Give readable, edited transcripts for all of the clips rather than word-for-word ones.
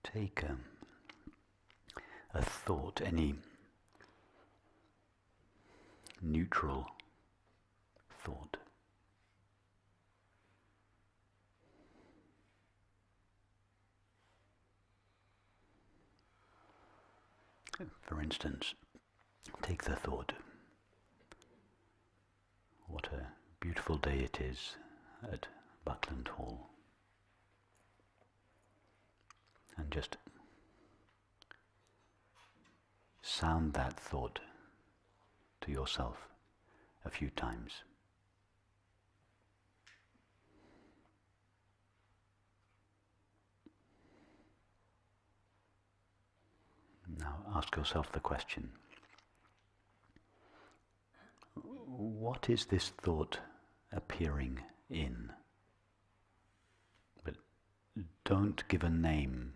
Take a thought, any neutral thought. For instance, take the thought, what a beautiful day it is at Buckland Hall. And just sound that thought to yourself a few times. Now ask yourself the question, what is this thought appearing in? But don't give a name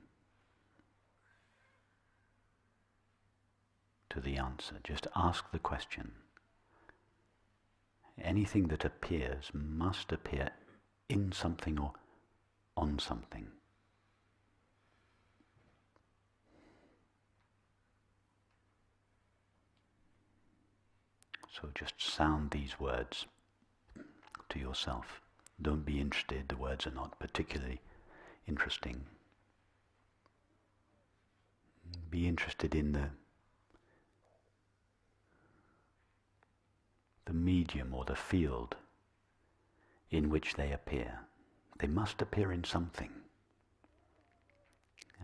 to the answer, just ask the question. Anything that appears must appear in something or on something. So just sound these words to yourself. Don't be interested, the words are not particularly interesting. Be interested in the medium or the field in which they appear. They must appear in something.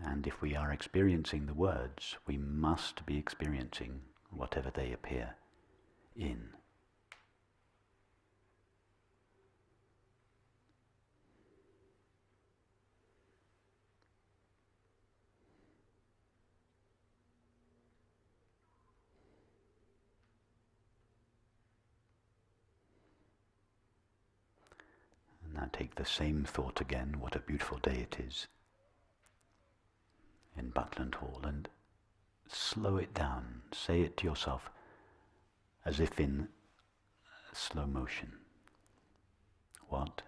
And if we are experiencing the words, we must be experiencing whatever they appear in. And now take the same thought again, what a beautiful day it is in Buckland Hall, and slow it down. Say it to yourself as if in slow motion. What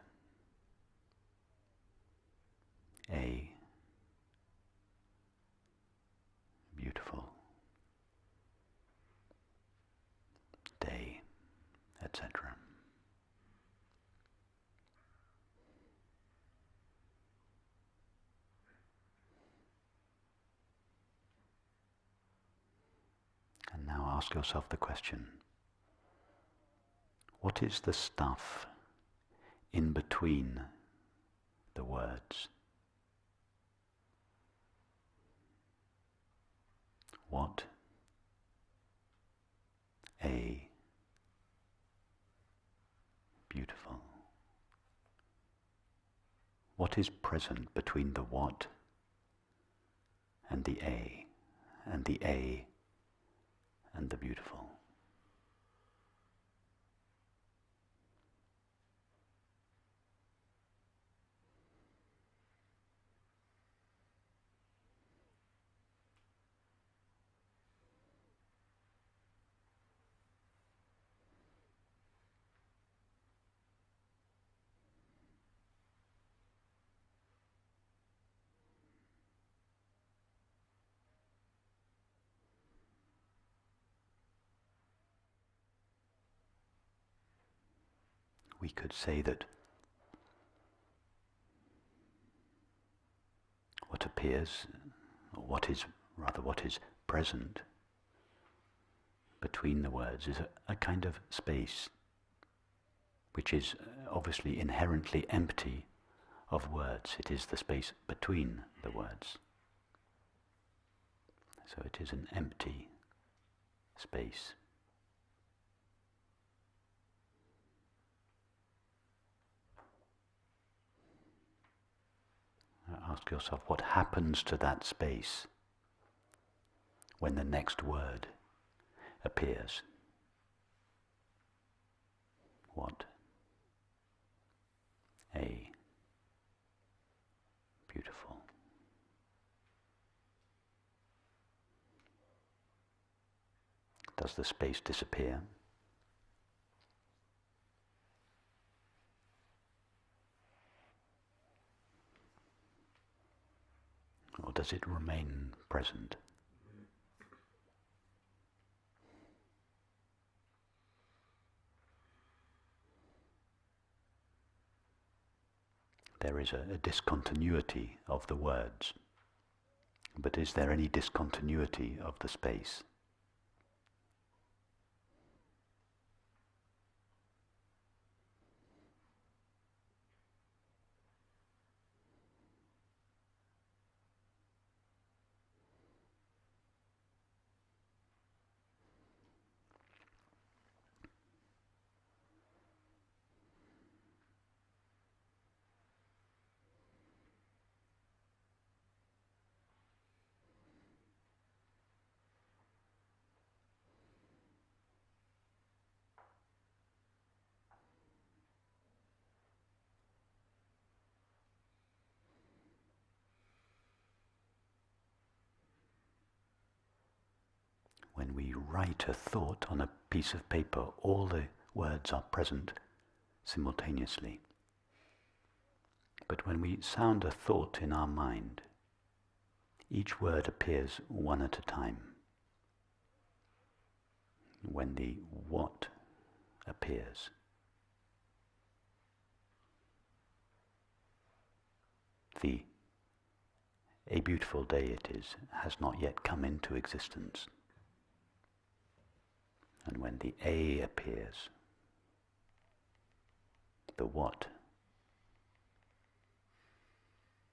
a beautiful day, etc. And now ask yourself the question, what is the stuff in between the words? What a beautiful. What is present between the what and the a, and the a and the beautiful? We could say that what appears, or what is present between the words is a kind of space which is obviously inherently empty of words. It is the space between the words. So it is an empty space. Ask yourself what happens to that space when the next word appears. What a beautiful. Does the space disappear? Or does it remain present? There is a discontinuity of the words, but is there any discontinuity of the space? When we write a thought on a piece of paper, all the words are present simultaneously. But when we sound a thought in our mind, each word appears one at a time. When the what appears, a beautiful day it is has not yet come into existence. And when the A appears, the what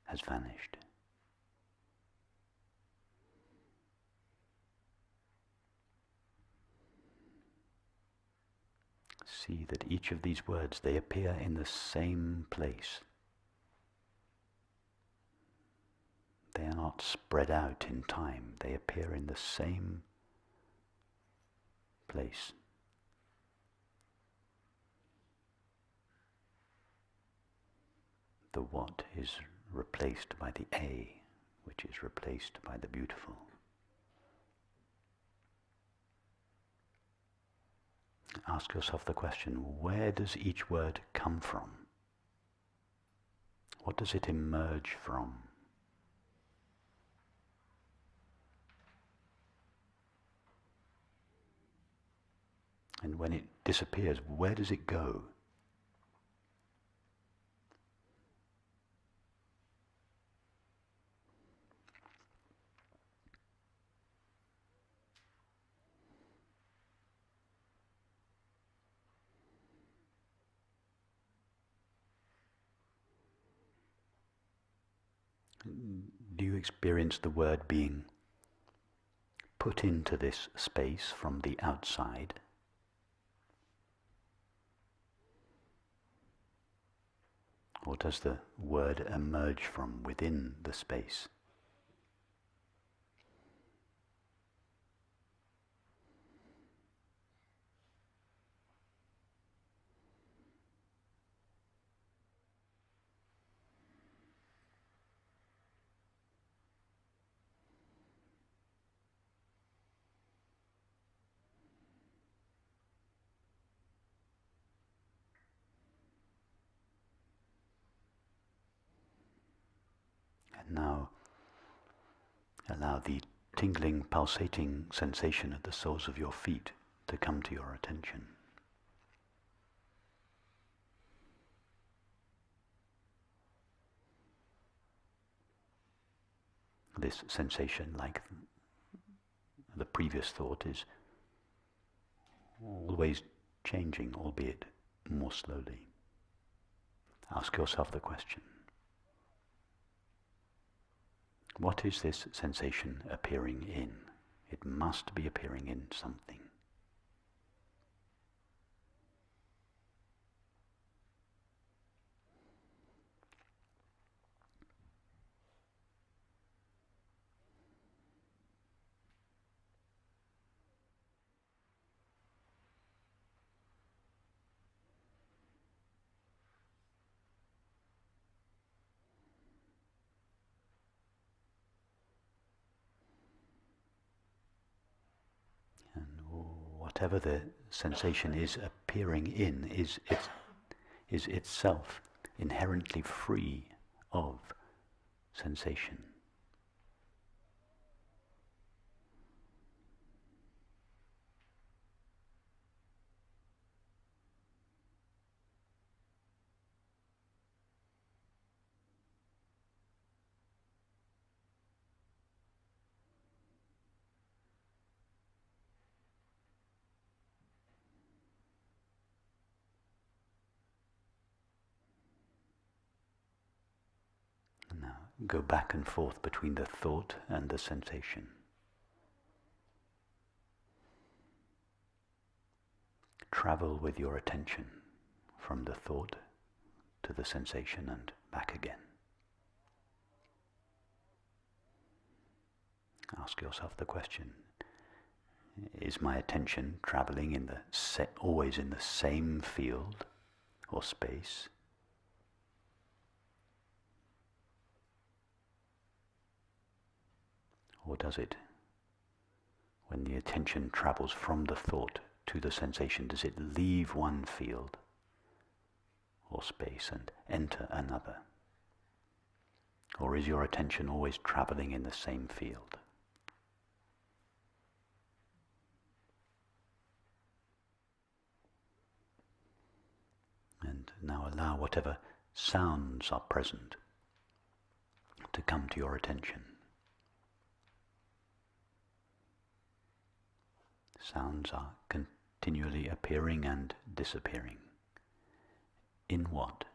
has vanished. See that each of these words, they appear in the same place. They are not spread out in time, they appear in the same place. The what is replaced by the A, which is replaced by the beautiful. Ask yourself the question, where does each word come from? What does it emerge from? And when it disappears, where does it go? Do you experience the word being put into this space from the outside? Or does the word emerge from within the space? And now allow the tingling, pulsating sensation at the soles of your feet to come to your attention. This sensation, like the previous thought, is always changing, albeit more slowly. Ask yourself the question, what is this sensation appearing in? It must be appearing in something. Whatever the sensation is appearing in is itself inherently free of sensation. go back and forth between the thought and the sensation. Travel with your attention from the thought to the sensation and back again. Ask yourself the question, is my attention traveling always in the same field or space? Or does it, when the attention travels from the thought to the sensation, does it leave one field or space and enter another? Or is your attention always traveling in the same field? And now allow whatever sounds are present to come to your attention. Sounds are continually appearing and disappearing. In what?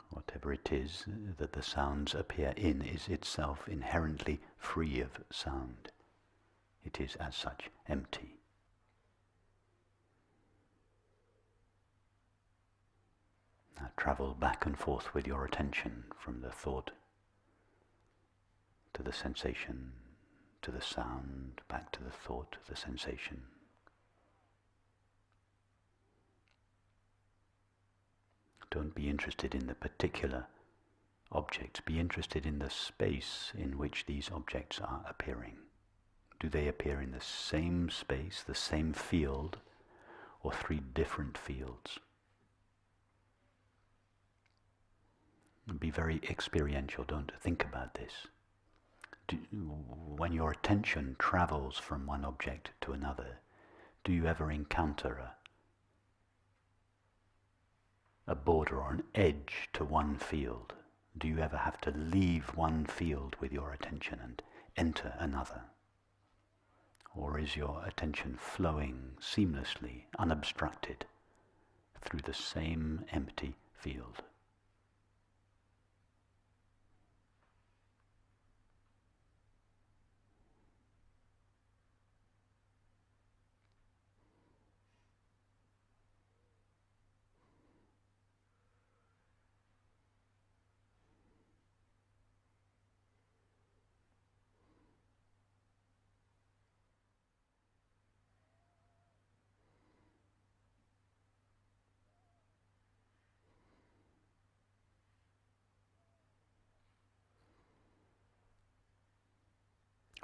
Whatever it is that the sounds appear in is itself inherently free of sound. It is as such empty. Now travel back and forth with your attention from the thought to the sensation, to the sound, back to the thought, to the sensation. Don't be interested in the particular objects. Be interested in the space in which these objects are appearing. Do they appear in the same space, the same field, or three different fields? Be very experiential. Don't think about this. When your attention travels from one object to another, do you ever encounter a border or an edge to one field? Do you ever have to leave one field with your attention and enter another? Or is your attention flowing seamlessly, unobstructed, through the same empty field?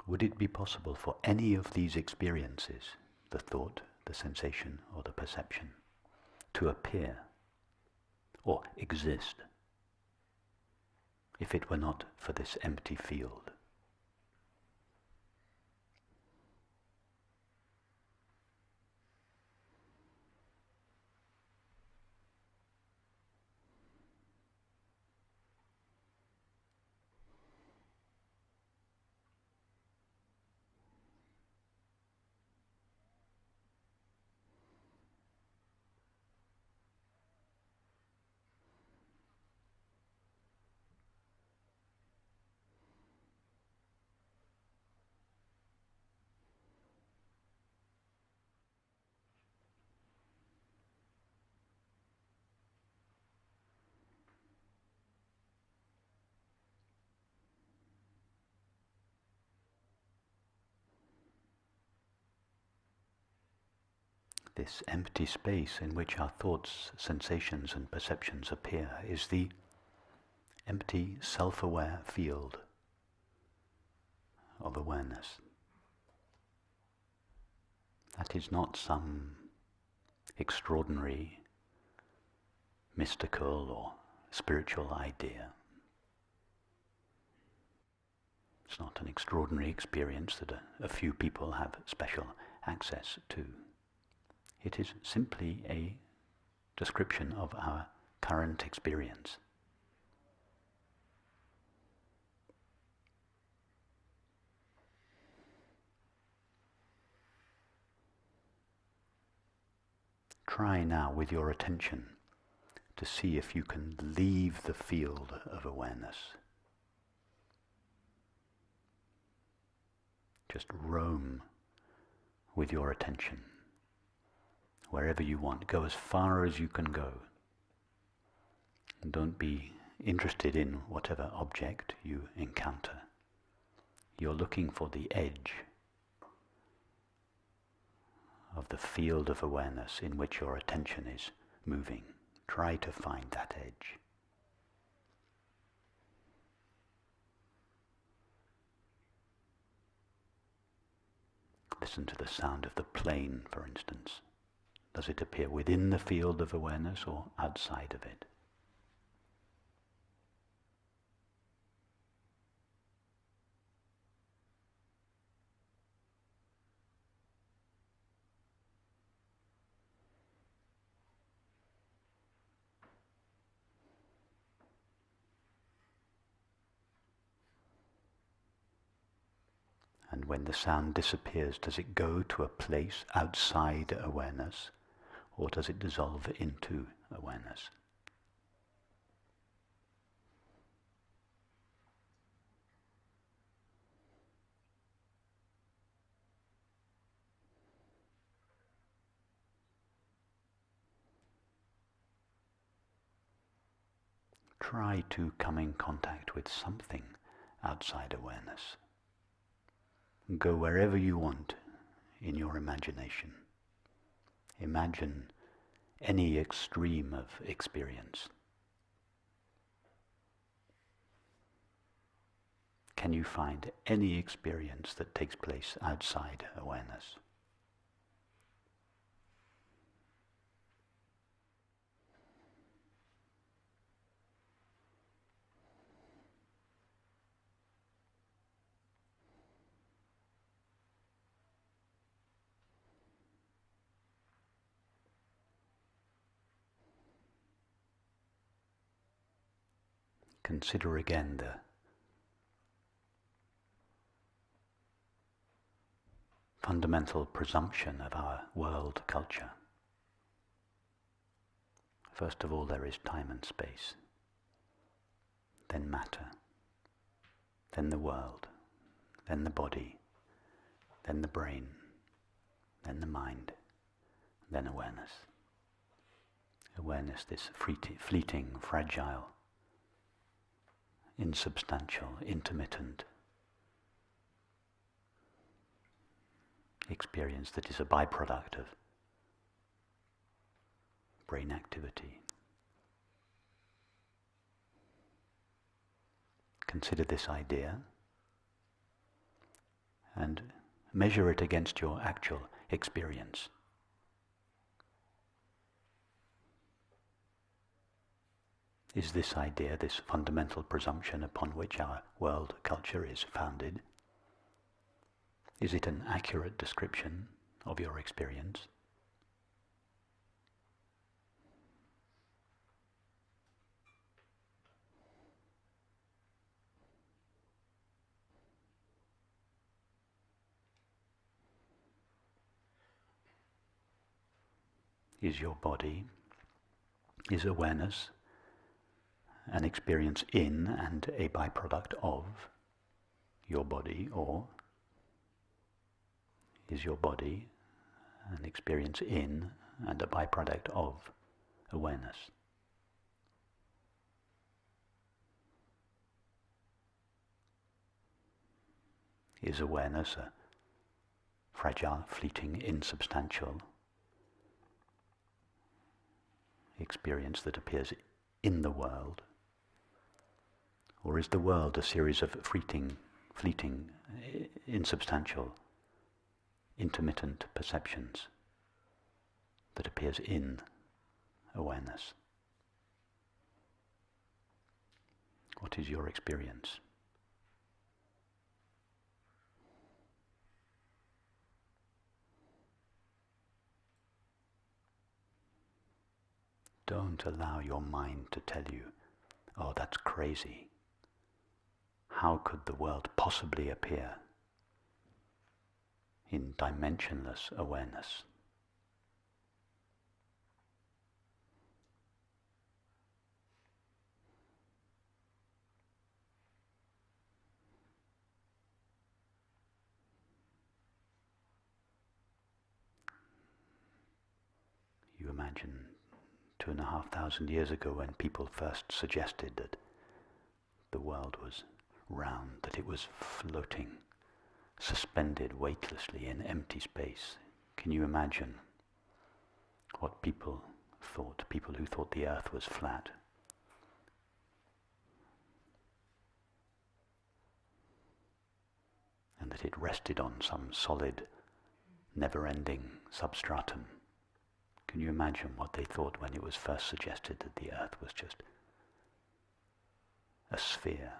Would it be possible for any of these experiences, the thought, the sensation, or the perception, to appear or exist if it were not for this empty field? This empty space in which our thoughts, sensations and perceptions appear is the empty self-aware field of awareness. That is not some extraordinary, mystical or spiritual idea. It's not an extraordinary experience that a few people have special access to. It is simply description of our current experience. Try now with your attention to see if you can leave the field of awareness. Just roam with your attention. Wherever you want, go as far as you can go. And don't be interested in whatever object you encounter. You're looking for the edge of the field of awareness in which your attention is moving. Try to find that edge. Listen to the sound of the plane, for instance. Does it appear within the field of awareness or outside of it? And when the sound disappears, does it go to a place outside awareness, or does it dissolve into awareness? Try to come in contact with something outside awareness. Go wherever you want in your imagination. Imagine any extreme of experience. Can you find any experience that takes place outside awareness? Consider again the fundamental presumption of our world culture. First of all, there is time and space, then matter, then the world, then the body, then the brain, then the mind, then awareness. Awareness, this fleeting, fragile, insubstantial, intermittent experience that is a byproduct of brain activity. Consider this idea and measure it against your actual experience. Is this idea, this fundamental presumption upon which our world culture is founded, is it an accurate description of your experience? Is your body, is awareness an experience in and a byproduct of your body, or is your body an experience in and a byproduct of awareness? Is awareness a fragile, fleeting, insubstantial experience that appears in the world? Or is the world a series of fleeting, insubstantial, intermittent perceptions that appears in awareness? What is your experience? Don't allow your mind to tell you, oh, that's crazy. How could the world possibly appear in dimensionless awareness? You imagine 2,500 years ago when people first suggested that the world was round, that it was floating, suspended weightlessly in empty space. Can you imagine what people thought, people who thought the earth was flat? And that it rested on some solid, never-ending substratum. Can you imagine what they thought when it was first suggested that the earth was just a sphere,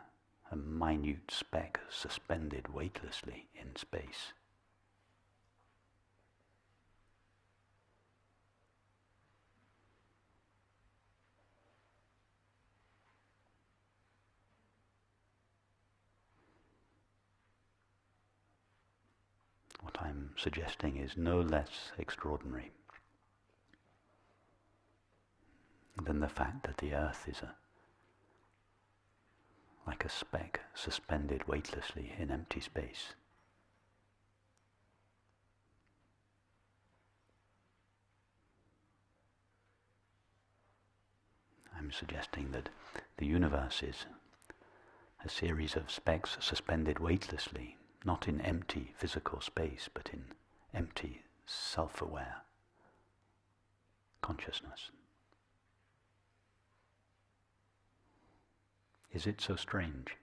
a minute speck suspended weightlessly in space? What I'm suggesting is no less extraordinary than the fact that the earth is like a speck suspended weightlessly in empty space. I'm suggesting that the universe is a series of specks suspended weightlessly, not in empty physical space, but in empty, self-aware consciousness. Is it so strange?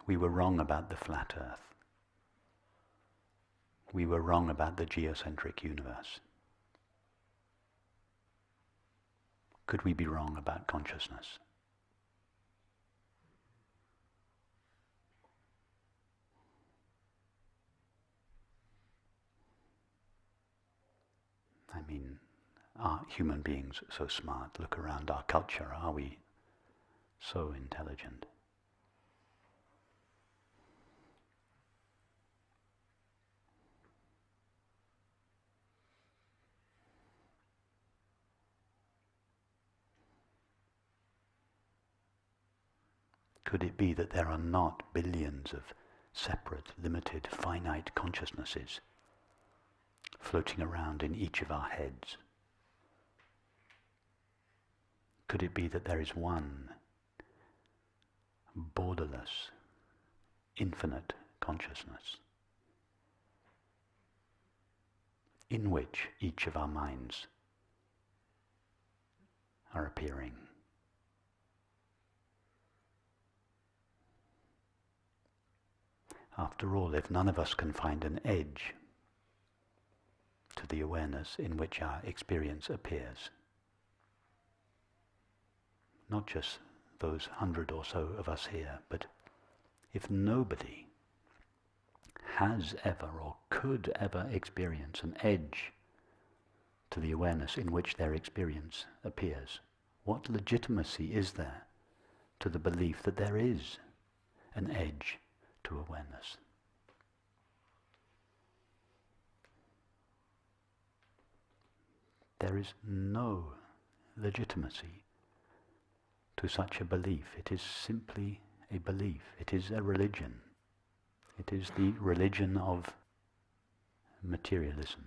We were wrong about the flat earth. We were wrong about the geocentric universe. Could we be wrong about consciousness? I mean, are human beings so smart? Look around our culture. Are we so intelligent? Could it be that there are not billions of separate, limited, finite consciousnesses floating around in each of our heads? Could it be that there is one borderless, infinite consciousness in which each of our minds are appearing? After all, if none of us can find an edge to the awareness in which our experience appears, not just those 100 or so of us here, but if nobody has ever or could ever experience an edge to the awareness in which their experience appears, what legitimacy is there to the belief that there is an edge to awareness? There is no legitimacy to such a belief. It is simply a belief. It is a religion. It is the religion of materialism.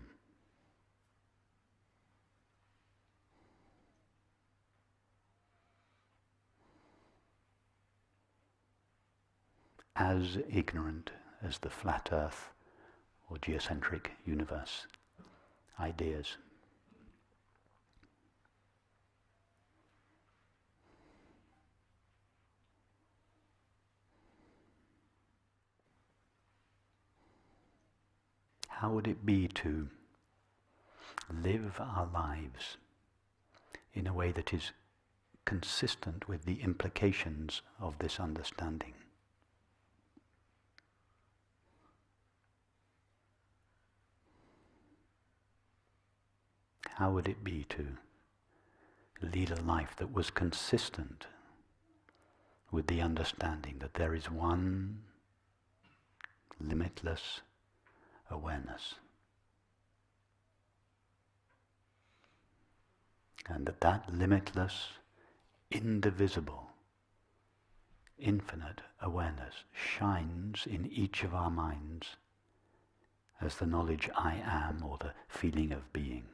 As ignorant as the flat earth or geocentric universe ideas. How would it be to live our lives in a way that is consistent with the implications of this understanding? How would it be to lead a life that was consistent with the understanding that there is one limitless awareness, and that limitless, indivisible, infinite awareness shines in each of our minds as the knowledge I am, or the feeling of being.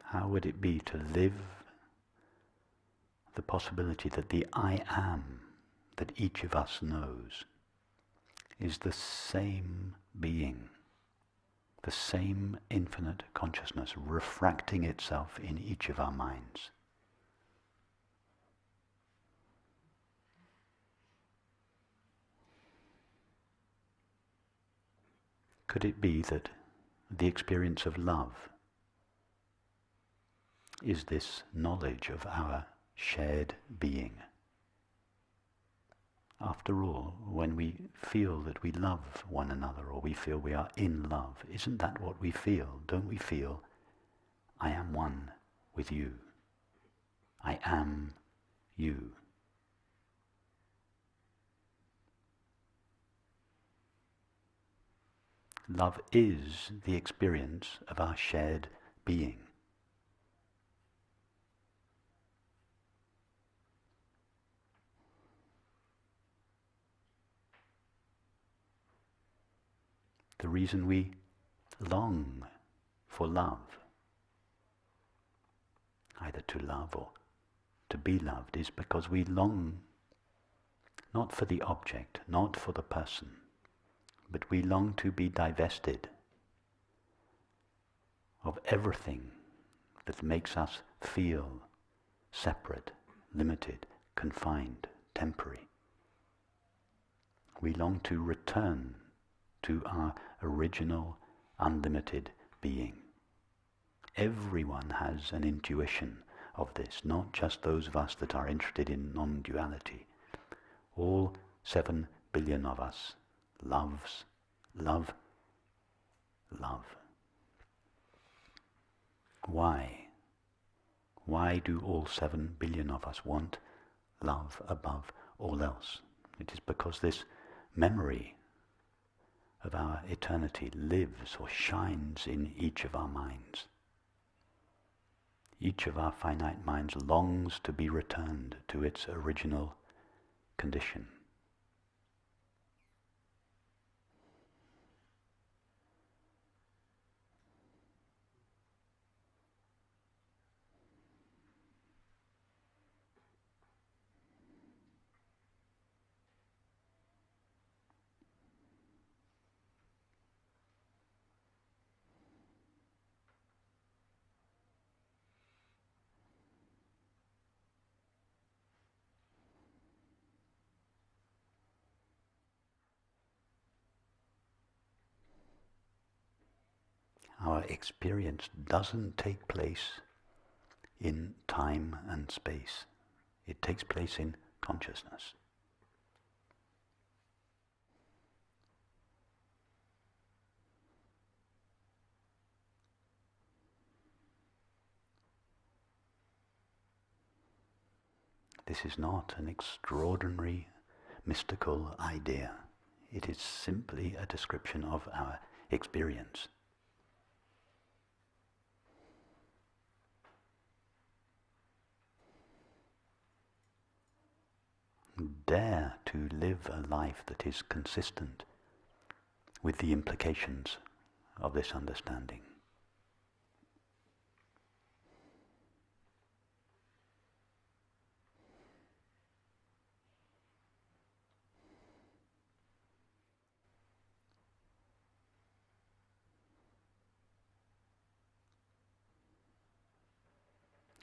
How would it be to live the possibility that the I am that each of us knows is the same being, the same infinite consciousness refracting itself in each of our minds? Could it be that the experience of love is this knowledge of our shared being? After all, when we feel that we love one another, or we feel we are in love, isn't that what we feel? Don't we feel, I am one with you. I am you. Love is the experience of our shared being. The reason we long for love, either to love or to be loved, is because we long not for the object, not for the person, but we long to be divested of everything that makes us feel separate, limited, confined, temporary. We long to return to our original, unlimited being. Everyone has an intuition of this, not just those of us that are interested in non-duality. All 7 billion of us loves love. Why? Why do all 7 billion of us want love above all else? It is because this memory of our eternity lives or shines in each of our minds. Each of our finite minds longs to be returned to its original condition. Our experience doesn't take place in time and space. It takes place in consciousness. This is not an extraordinary mystical idea. It is simply a description of our experience. Dare to live a life that is consistent with the implications of this understanding.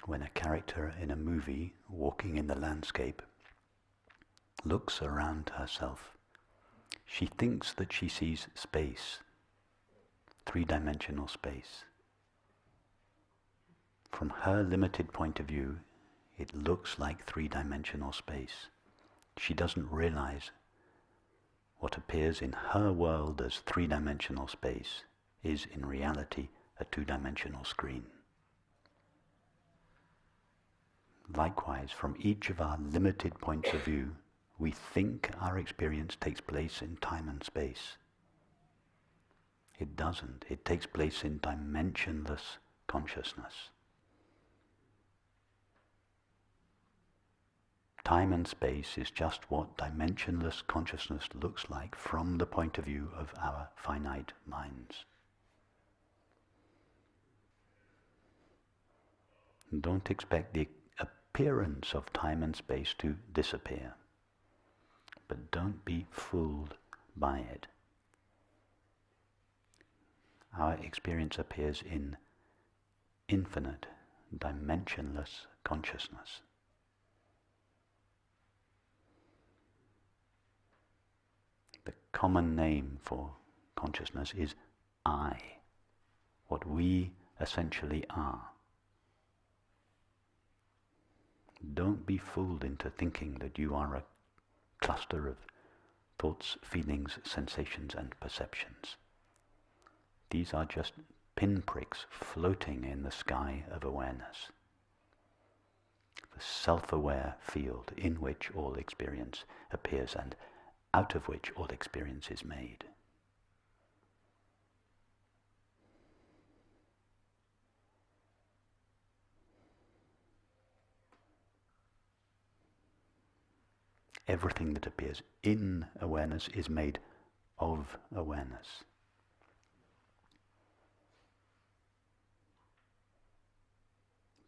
When a character in a movie walking in the landscape looks around herself, she thinks that she sees space, 3-dimensional space. From her limited point of view, it looks like 3-dimensional space. She doesn't realize what appears in her world as three-dimensional space is in reality a two-dimensional screen. Likewise, from each of our limited points of view, we think our experience takes place in time and space. It doesn't. It takes place in dimensionless consciousness. Time and space is just what dimensionless consciousness looks like from the point of view of our finite minds. Don't expect the appearance of time and space to disappear, but don't be fooled by it. Our experience appears in infinite, dimensionless consciousness. The common name for consciousness is I, what we essentially are. Don't be fooled into thinking that you are a cluster of thoughts, feelings, sensations, and perceptions. These are just pinpricks floating in the sky of awareness, the self-aware field in which all experience appears and out of which all experience is made. Everything that appears in awareness is made of awareness.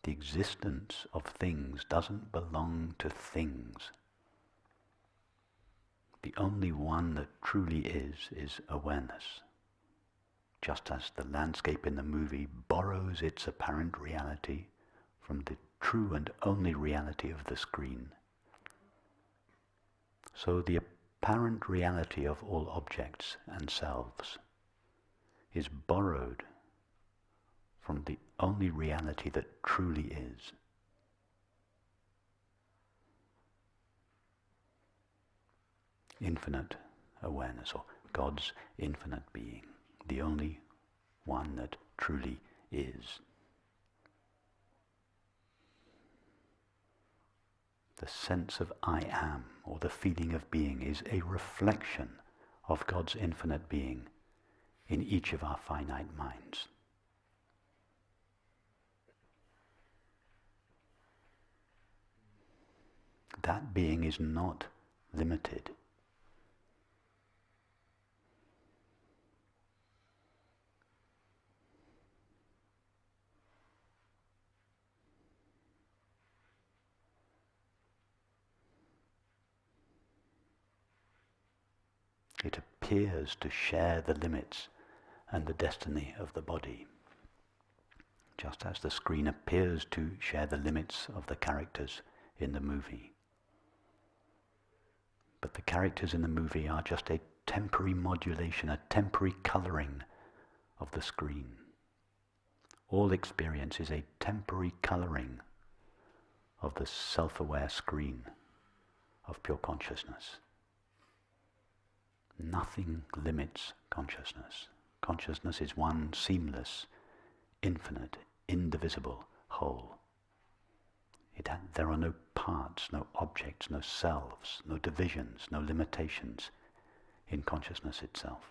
The existence of things doesn't belong to things. The only one that truly is awareness. Just as the landscape in the movie borrows its apparent reality from the true and only reality of the screen, so the apparent reality of all objects and selves is borrowed from the only reality that truly is. Infinite awareness, or God's infinite being, the only one that truly is. The sense of I am, or the feeling of being, is a reflection of God's infinite being in each of our finite minds. That being is not limited. It appears to share the limits and the destiny of the body, just as the screen appears to share the limits of the characters in the movie. But the characters in the movie are just a temporary modulation, a temporary coloring of the screen. All experience is a temporary coloring of the self-aware screen of pure consciousness. Nothing limits consciousness. Consciousness is one seamless, infinite, indivisible whole. There are no parts, no objects, no selves, no divisions, no limitations in consciousness itself.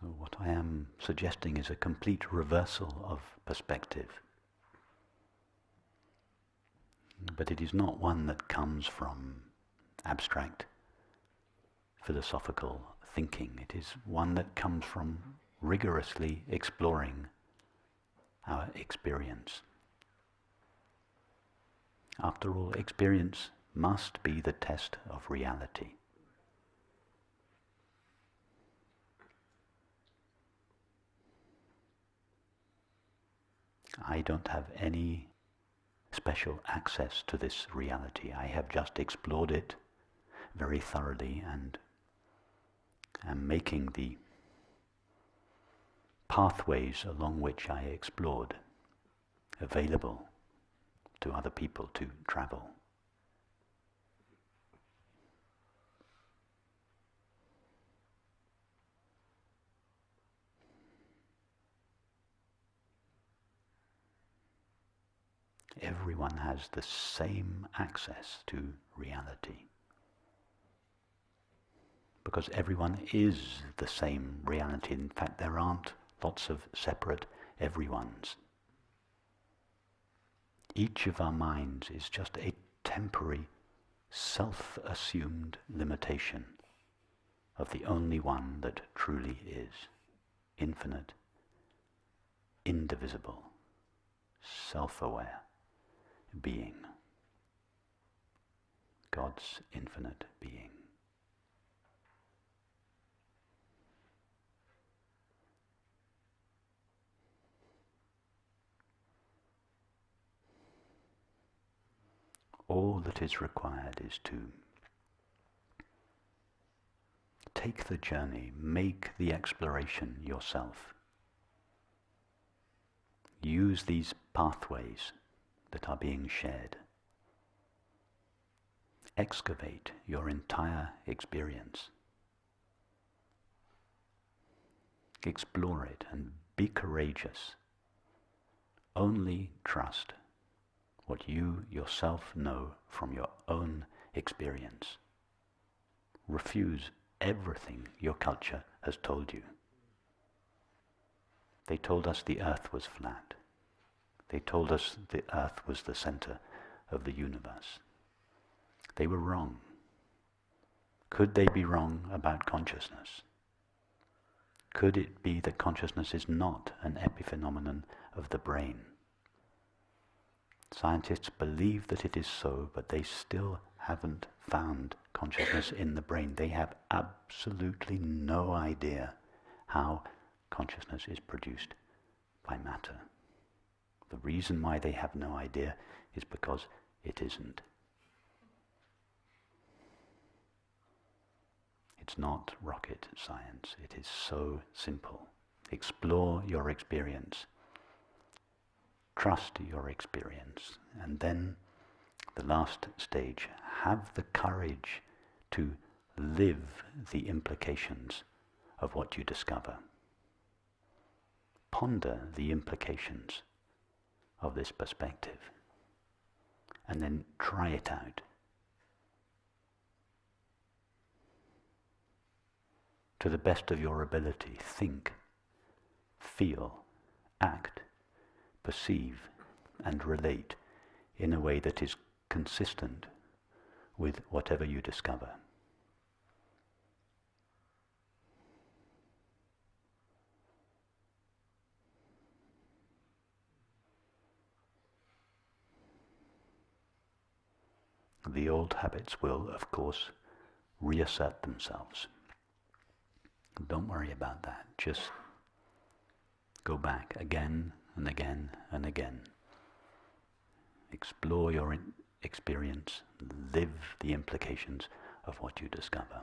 So what I am suggesting is a complete reversal of perspective. But it is not one that comes from abstract philosophical thinking. It is one that comes from rigorously exploring our experience. After all, experience must be the test of reality. I don't have any special access to this reality. I have just explored it very thoroughly and am making the pathways along which I explored available to other people to travel. Everyone has the same access to reality, because everyone is the same reality. In fact, there aren't lots of separate everyones. Each of our minds is just a temporary, self-assumed limitation of the only one that truly is, infinite, indivisible, self-aware being, God's infinite being. All that is required is to take the journey, make the exploration yourself. Use these pathways that are being shared. Excavate your entire experience. Explore it and be courageous. Only trust what you yourself know from your own experience. Refuse everything your culture has told you. They told us the earth was flat. They told us the earth was the center of the universe. They were wrong. Could they be wrong about consciousness? Could it be that consciousness is not an epiphenomenon of the brain? Scientists believe that it is so, but they still haven't found consciousness in the brain. They have absolutely no idea how consciousness is produced by matter. The reason why they have no idea is because it isn't. It's not rocket science. It is so simple. Explore your experience. Trust your experience. And then the last stage, have the courage to live the implications of what you discover. Ponder the implications of this perspective, and then try it out. To the best of your ability, think, feel, act, perceive, and relate in a way that is consistent with whatever you discover. The old habits will, of course, reassert themselves. Don't worry about that. Just go back again and again and again. Explore your experience, live the implications of what you discover.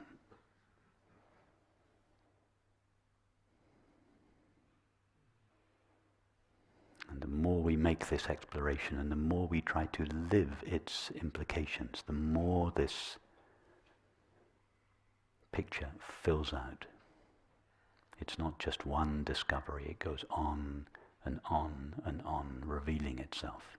And the more we make this exploration and the more we try to live its implications, the more this picture fills out. It's not just one discovery, it goes on and on and on, revealing itself.